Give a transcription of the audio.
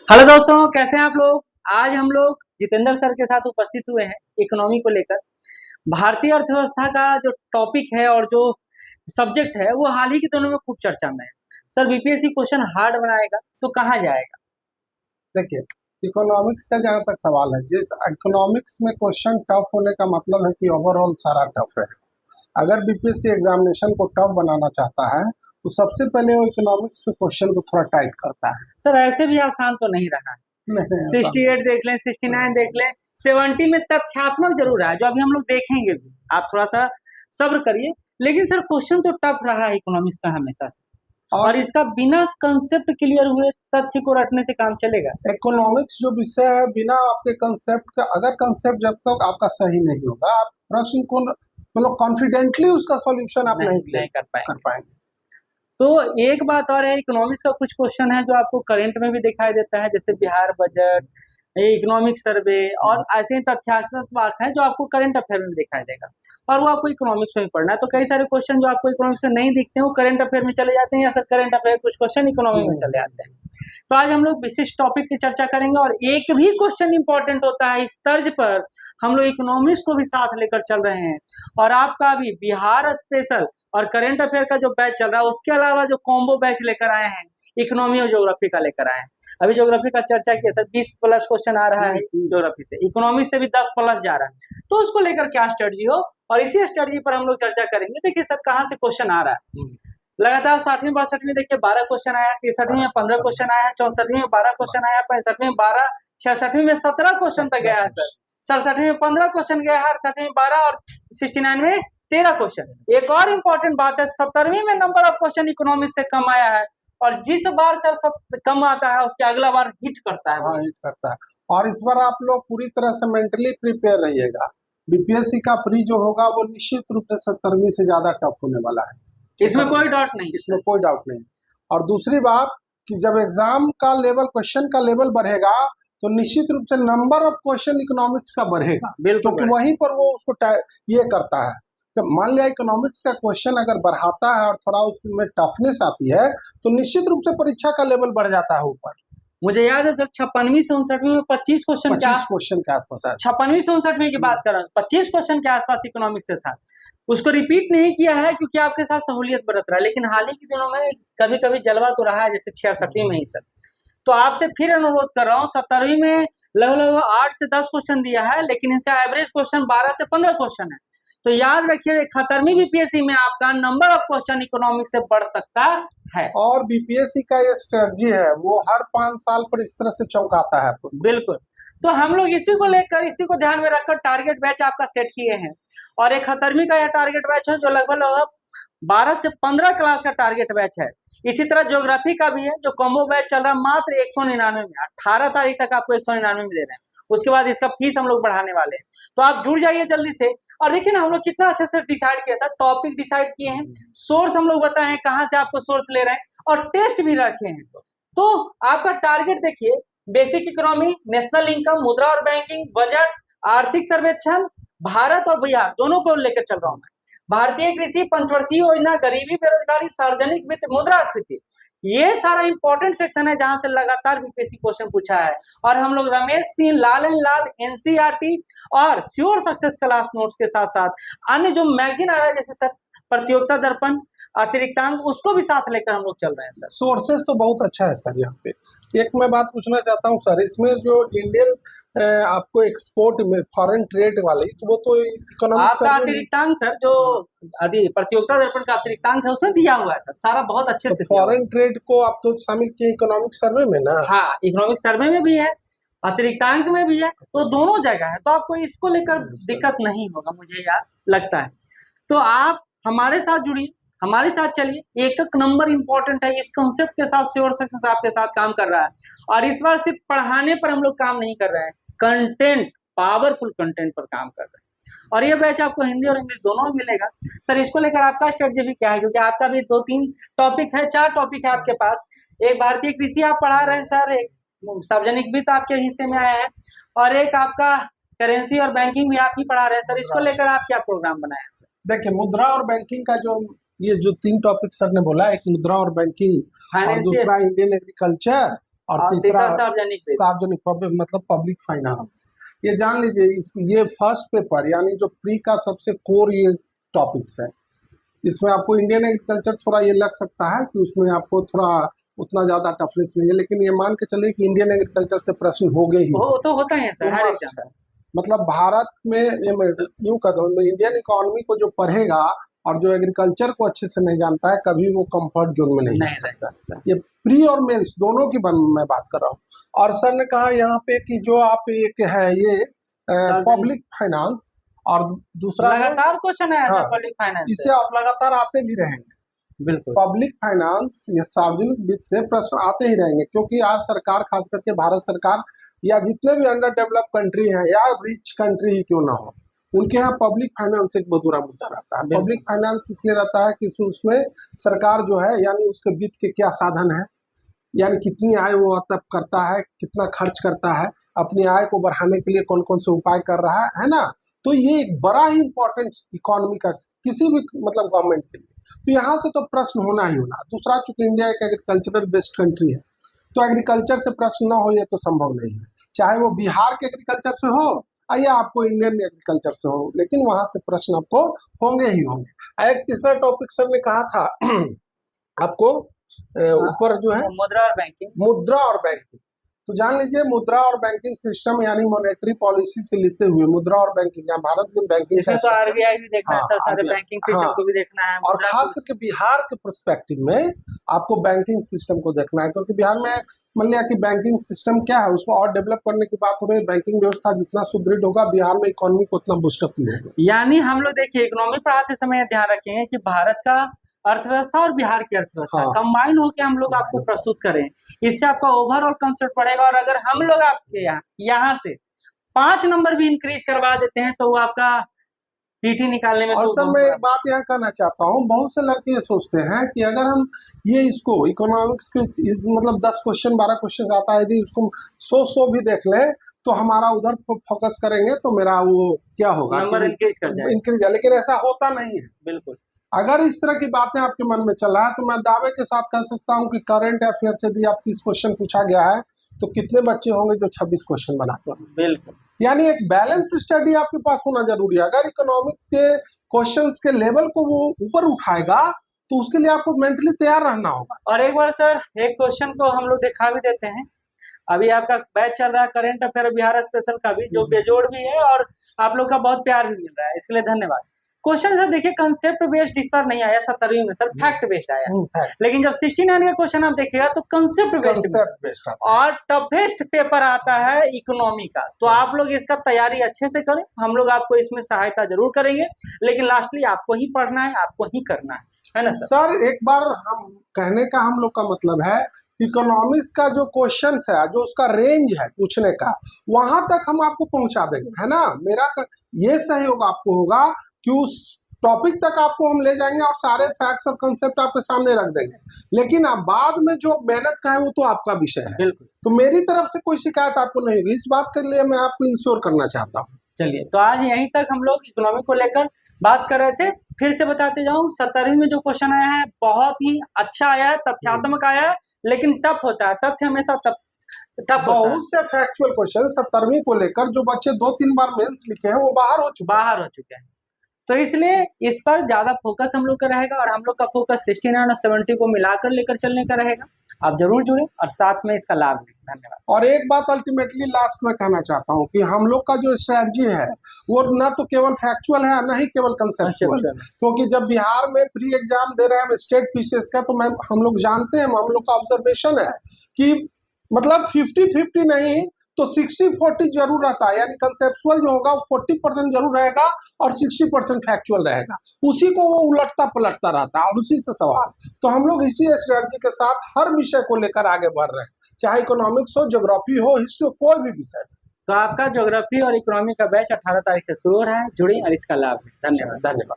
Hello दोस्तों, कैसे हैं आप लोग। आज हम लोग जितेंद्र सर के साथ उपस्थित हुए हैं इकोनॉमी को लेकर। भारतीय अर्थव्यवस्था का जो टॉपिक है और जो सब्जेक्ट है वो हाल ही के दिनों में खूब चर्चा में है। सर, बीपीएससी क्वेश्चन हार्ड बनाएगा तो कहाँ जाएगा। देखिए, इकोनॉमिक्स का जहाँ तक सवाल है, जिस इकोनॉमिक्स में क्वेश्चन टफ होने का मतलब है कि ओवरऑल सारा टफ रहेगा। अगर बीपीएससी एग्जामिनेशन को टफ बनाना चाहता है तो सबसे पहले वो इकोनॉमिक्स में क्वेश्चन को थोड़ा टाइट करता है। सर, ऐसे भी आसान तो नहीं रहा है। नहीं, ऐसा 68 देख लें, 69 देख लें, 70 में तथ्यात्मक जरूर है जो अभी हम लोग देखेंगे भी। आप थोड़ा सा सब्र करिए। लेकिन सर, क्वेश्चन तो टफ रहा है इकोनॉमिक्स का हमेशा से, और इसका बिना कंसेप्ट क्लियर हुए तथ्य को रटने से काम चलेगा। इकोनॉमिक्स जो विषय है, बिना आपके कंसेप्ट का, अगर कंसेप्ट जब तक आपका सही नहीं होगा, आप प्रश्न को मतलब कॉन्फिडेंटली उसका सॉल्यूशन आप नहीं कर पाएंगे। तो एक बात और है, इकोनॉमिक्स का कुछ क्वेश्चन है जो आपको करंट में भी दिखाई देता है, जैसे बिहार बजट, इकोनॉमिक सर्वे और ऐसे तथ्यात्मक वाक्य हैं जो आपको करंट अफेयर में दिखाई देगा, और वो आपको इकोनॉमिक्स में पढ़ना है। तो कई सारे क्वेश्चन जो आपको इकोनॉमिक्स में नहीं दिखते हैं वो करंट अफेयर में चले जाते हैं, या सर करंट अफेयर कुछ क्वेश्चन इकोनॉमी में चले आते हैं। तो आज हम लोग विशिष्ट टॉपिक की चर्चा करेंगे, और एक भी क्वेश्चन इंपॉर्टेंट होता है। इस तर्ज पर हम लोग इकोनॉमिक्स को भी साथ लेकर चल रहे हैं, और आपका अभी बिहार स्पेशल और करंट अफेयर का जो बैच चल रहा है, उसके अलावा जो कॉम्बो बैच लेकर आए हैं, इकोनॉमी और ज्योग्राफी का लेकर आए हैं। अभी ज्योग्राफी का चर्चा किया सर, 20+ क्वेश्चन आ रहा है ज्योग्राफी से, इकोनॉमी से भी 10+ जा रहा है। तो उसको लेकर क्या स्ट्रेटजी हो, और इसी स्ट्रेटजी पर हम लोग चर्चा करेंगे। देखिए सर, कहाँ से क्वेश्चन आ रहा है। लगातार 60वीं 62वीं देखिए 12 क्वेश्चन आया, 63वीं में 15 क्वेश्चन आया, 64वीं में 12 क्वेश्चन आया, 65वीं में 12, 66वीं में 17 क्वेश्चन तक गया है सर, 67वीं में 15 क्वेश्चन गया है, 68वीं में 12 और 69 में 13 क्वेश्चन। एक और इम्पोर्टेंट बात है, 70वीं में नंबर ऑफ क्वेश्चन इकोनॉमिक्स से कम आया है, और जिस बार सर सब कम आता है उसके अगला बार हिट करता है। हाँ, हिट करता है। और इस बार आप लोग पूरी तरह से मेंटली प्रिपेयर रहिएगा। बीपीएससी का प्री जो होगा वो निश्चित रूप से 70वीं से ज्यादा टफ होने वाला है, इसमें कोई डाउट नहीं, इसमें कोई डाउट नहीं। और दूसरी बात कि जब एग्जाम का लेवल, क्वेश्चन का लेवल बढ़ेगा तो निश्चित रूप से नंबर ऑफ क्वेश्चन इकोनॉमिक्स का बढ़ेगा, क्योंकि वहीं पर वो उसको ये करता है। तो मान लिया इकोनॉमिक्स का क्वेश्चन अगर बढ़ाता है और थोड़ा उसमें टफनेस आती है तो निश्चित रूप से परीक्षा का लेवल बढ़ जाता है ऊपर। मुझे याद है सर, 56वीं 59वीं में 25 क्वेश्चन के आसपास, 56वीं 59वीं की बात कर रहा हूँ, 25 क्वेश्चन के आसपास इकोनॉमिक्स से था। उसको रिपीट नहीं किया है क्योंकि आपके साथ सहूलियत बरत रहा है, लेकिन हाल ही के दिनों में कभी कभी जलवा तो रहा है, जैसे 66वीं में ही सर। तो आपसे फिर अनुरोध कर रहा हूँ, 70वीं में लगभग 8 से 10 क्वेश्चन दिया है, लेकिन इसका एवरेज क्वेश्चन 12 से 15 क्वेश्चन है। तो याद रखिए, 71वीं बीपीएससी में आपका नंबर ऑफ क्वेश्चन इकोनॉमिक्स से बढ़ सकता है। और बीपीएससी का ये स्ट्रेटजी है, वो हर 5 साल पर इस तरह से चौंकाता है। बिल्कुल। तो हम लोग इसी को लेकर, इसी को ध्यान में रखकर टारगेट बैच आपका सेट किए हैं, और 71वीं का यह टारगेट बैच है जो लगभग 12 से 15 क्लास का टारगेट बैच है। इसी तरह ज्योग्राफी का भी है जो कॉम्बो बैच चल रहा है, मात्र 199 में, 18 तारीख तक आपको 199 में दे रहे हैं। उसके बाद इसका फीस हम लोग बढ़ाने वाले हैं, तो आप जुड़ जाइए जल्दी से। और देखिए ना, हम लोग कितना अच्छे से डिसाइड किया सर, टॉपिक डिसाइड किए हैं, सोर्स हम लोग बताए हैं कहाँ से आपको सोर्स ले रहे हैं, और टेस्ट भी रखे हैं। तो आपका टारगेट देखिए, बेसिक इकोनॉमी, नेशनल इनकम, मुद्रा और बैंकिंग, बजट, आर्थिक सर्वेक्षण, भारत और बिहार दोनों को लेकर चल रहा हूं मैं। भारतीय कृषि, पंचवर्षीय योजना, गरीबी बेरोजगारी, सार्वजनिक वित्त, मुद्रास्फीति, ये सारा इंपॉर्टेंट सेक्शन है जहां से लगातार बीपीएससी क्वेश्चन पूछा है। और हम लोग रमेश सिंह, लाल एंड लाल, एनसीईआरटी और श्योर सक्सेस क्लास नोट्स के साथ साथ अन्य जो मैगजीन आ रहा है, जैसे सर प्रतियोगिता दर्पण, अतिरिक्तांक, उसको भी साथ लेकर हम लोग चल रहे हैं सर। सोर्सेस तो बहुत अच्छा है सर। यहाँ पे एक मैं बात पूछना चाहता हूँ सर, इसमें जो इंडियन आपको एक्सपोर्ट में फॉरेन ट्रेड वाली, तो वो तो इकोनॉमिक्स आपका अतिरिक्तांक सर, जो प्रतियोगिता दर्पण का अतिरिक्तांक है उसमें दिया हुआ है सर, सारा बहुत अच्छे से। फॉरेन ट्रेड को आप तो शामिल किए इकोनॉमिक सर्वे में ना? हाँ, इकोनॉमिक सर्वे में भी है, अतिरिक्तांक में भी है, तो दोनों जगह है, तो आपको इसको लेकर दिक्कत नहीं होगा, मुझे यार लगता है। तो आप हमारे साथ जुड़िए, हमारे साथ चलिए। एक एक नंबर इंपॉर्टेंट है, इस कॉन्सेप्ट के साथ श्योर सक्सेस आपके साथ काम कर रहा है। और इस बार सिर्फ पढ़ाने पर हम लोग काम नहीं कर रहे हैं, कंटेंट, पावरफुल कंटेंट पर काम कर रहे हैं। और ये बैच आपको हिंदी और इंग्लिश दोनों में मिलेगा सर। इसको लेकर आपका स्ट्रेटजी भी क्या है, क्योंकि आपका भी 2-3 टॉपिक है, 4 टॉपिक है आपके पास। एक भारतीय कृषि आप पढ़ा रहे हैं सर, एक सार्वजनिक वित्त आपके हिस्से में आया है, और एक आपका करेंसी और बैंकिंग भी आप ही पढ़ा रहे हैं सर। इसको लेकर आप क्या प्रोग्राम बनाए हैं सर? देखिए, मुद्रा और बैंकिंग का ये जो 3 टॉपिक सर ने बोला, एक मुद्रा और बैंकिंग, और दूसरा इंडियन एग्रीकल्चर, और तीसरा सार्वजनिक मतलब पब्लिक फाइनेंस। ये जान लीजिए, ये फर्स्ट पेपर यानी जो प्री का सबसे कोर ये टॉपिक्स है। इसमें आपको इंडियन एग्रीकल्चर थोड़ा ये लग सकता है कि उसमें आपको थोड़ा उतना ज्यादा टफनेस नहीं है, लेकिन ये मान के चलिए कि इंडियन एग्रीकल्चर से प्रश्न हो गए ही तो होता है सर, हर मस्ट है। मतलब भारत में ये मैं यूं कहता हूँ, इंडियन इकोनॉमी को जो पढ़ेगा और जो एग्रीकल्चर को अच्छे से नहीं जानता है, कभी वो कंफर्ट जोन में नहीं रह सकता। ये प्री और मेंस दोनों की मैं बात कर रहा हूँ। और सर ने कहा यहाँ पे कि जो आप एक है ये पब्लिक फाइनेंस और दूसरा लगातार क्वेश्चन है पब्लिक फाइनेंस, इससे और लगातार आते भी रहेंगे। बिल्कुल, पब्लिक फाइनेंस या सार्वजनिक वित्त से प्रश्न आते ही रहेंगे, क्योंकि आज सरकार, खास करके भारत सरकार या जितने भी अंडर डेवलप कंट्री हैं या रिच कंट्री ही क्यों ना हो, उनके यहाँ पब्लिक फाइनेंस एक बहुत बड़ा मुद्दा रहता है। पब्लिक फाइनेंस इसलिए रहता है कि उसमें सरकार जो है यानी उसके वित्त के क्या साधन है, यानी कितनी आय वो तब करता है, कितना खर्च करता है, अपनी आय को बढ़ाने के लिए कौन कौन से उपाय कर रहा है ना। तो ये एक बड़ा ही इंपॉर्टेंट इकोनॉमी का किसी भी मतलब गवर्नमेंट के लिए, तो यहाँ से तो प्रश्न होना ही होना। दूसरा, चूंकि इंडिया एक एग्रीकल्चरल बेस्ड कंट्री है, तो एग्रीकल्चर से प्रश्न न हो ये तो संभव नहीं है, चाहे वो बिहार के एग्रीकल्चर से हो या आपको इंडियन एग्रीकल्चर से हो, लेकिन वहां से प्रश्न आपको होंगे ही होंगे। एक तीसरा टॉपिक सर ने कहा था आपको ऊपर जो है मुद्रा और बैंकिंग। तो जान लीजिए, मुद्रा और बैंकिंग सिस्टम यानी मॉनेटरी पॉलिसी से लेते हुए मुद्रा और बैंकिंग, या भारत में बैंकिंग तो आरबीआई भी देखना है सर, सारे बैंकिंग सिस्टम को भी देखना है, और खास करके बिहार के पर्सपेक्टिव में आपको बैंकिंग सिस्टम को देखना है, क्योंकि बिहार में मान लिया कि बैंकिंग सिस्टम क्या है, उसको और डेवलप करने की बात हो रही है। बैंकिंग व्यवस्था जितना सुदृढ़ होगा, बिहार में इकोनॉमी को उतना बूस्टअप होगा। यानी हम लोग देखिए इकोनॉमी पढ़ाते समय ध्यान रखेंगे कि भारत का अर्थव्यवस्था और बिहार की अर्थव्यवस्था कंबाइन होकर हम लोग आपको प्रस्तुत करें, इससे आपका ओवरऑल कंसेप्ट पड़ेगा। और अगर हम लोग आपके यहाँ से 5 नंबर भी इंक्रीज करवा देते हैं तो वो आपका पीटी निकालने में। और सर मैं एक बात यहाँ कहना चाहता हूँ, बहुत से लड़के ये सोचते हैं कि अगर हम ये इसको इकोनॉमिक्स के मतलब 10 क्वेश्चन 12 क्वेश्चन आता है, यदि उसको 100 भी देख ले तो हमारा उधर फोकस करेंगे तो मेरा वो क्या होगा, नंबर इंक्रीज है। लेकिन ऐसा होता नहीं है। बिल्कुल, अगर इस तरह की बातें आपके मन में चल रहा है तो मैं दावे के साथ कह सकता हूं कि करंट अफेयर से यदि आप 30 क्वेश्चन पूछा गया है तो कितने बच्चे होंगे जो 26 क्वेश्चन बनाते हैं। बिल्कुल, यानी एक बैलेंस स्टडी आपके पास होना जरूरी है। अगर इकोनॉमिक्स के क्वेश्चंस के लेवल को वो ऊपर उठाएगा तो उसके लिए आपको मेंटली तैयार रहना होगा। और एक बार सर एक क्वेश्चन को हम लोग दिखा भी देते हैं। अभी आपका बैच चल रहा है करंट अफेयर बिहार स्पेशल का भी, जो बेजोड़ भी है और आप लोग का बहुत प्यार भी मिल रहा है, इसके लिए धन्यवाद। क्वेश्चन सर देखिए कंसेप्ट बेस्ड इस बार नहीं आया 17वीं में सर, फैक्ट बेस्ड आया, लेकिन जब 69 का क्वेश्चन आप देखिएगा तो कंसेप्ट बेस्ड और टफेस्ट पेपर आता है इकोनॉमी का। तो आप लोग इसका तैयारी अच्छे से करें, हम लोग आपको इसमें सहायता जरूर करेंगे, लेकिन लास्टली आपको ही पढ़ना है, आपको ही करना है ना सर। एक बार हम कहने का हम लोग का मतलब है इकोनॉमिक्स का जो क्वेश्चन है, जो उसका रेंज है पूछने का, वहां तक हम आपको पहुंचा देंगे, है ना। मेरा ये सहयोग आपको होगा कि उस टॉपिक तक आपको हम ले जाएंगे और सारे फैक्ट्स और कंसेप्ट आपके सामने रख देंगे, लेकिन आप बाद में जो मेहनत का है वो तो आपका विषय है। तो मेरी तरफ से कोई शिकायत आपको नहीं होगी, इस बात के लिए मैं आपको इंश्योर करना चाहता हूँ। चलिए, तो आज यहीं तक हम लोग इकोनॉमी को लेकर बात कर रहे थे। फिर से बताते जाऊं, 17वीं में जो क्वेश्चन आया है बहुत ही अच्छा आया है, तथ्यात्मक आया है, लेकिन टफ होता है, तथ्य हमेशा टफ बहुत से फैक्चुअल क्वेश्चन 17वीं को लेकर जो बच्चे 2-3 बार मेंस लिखे हैं वो बाहर हो चुके हैं। तो इसलिए इस पर ज्यादा फोकस हम लोग का रहेगा और हम लोग का फोकस 69 और 70 को मिलाकर लेकर चलने का रहेगा। आप जरूर जुड़े और साथ में इसका लाभ लें। धन्यवाद। और एक बात अल्टीमेटली लास्ट में कहना चाहता हूँ कि हम लोग का जो स्ट्रेटजी है वो ना तो केवल फैक्चुअल है, ना ही केवल कंसेप्चुअल, क्योंकि जब बिहार में प्री एग्जाम दे रहे हैं स्टेट पीसीएस का, तो हम लोग जानते हैं, हम लोग का ऑब्जर्वेशन है कि मतलब 50-50 नहीं तो 60-40 जरूर रहता है, यानी कंसेप्चुअल जो होगा 40% जरूर रहेगा और 60% फैक्चुअल रहेगा, उसी को वो उलटता पलटता रहता है और उसी से सवाल। तो हम लोग इसी स्ट्रेटजी के साथ हर विषय को लेकर आगे बढ़ रहे हैं, चाहे इकोनॉमिक्स हो, ज्योग्राफी हो, हिस्ट्री हो, कोई भी विषय। तो आपका ज्योग्राफी और इकोनॉमी का बैच 18 तारीख से शुरू हो रहा है, जुड़े और इसका लाभ। धन्यवाद।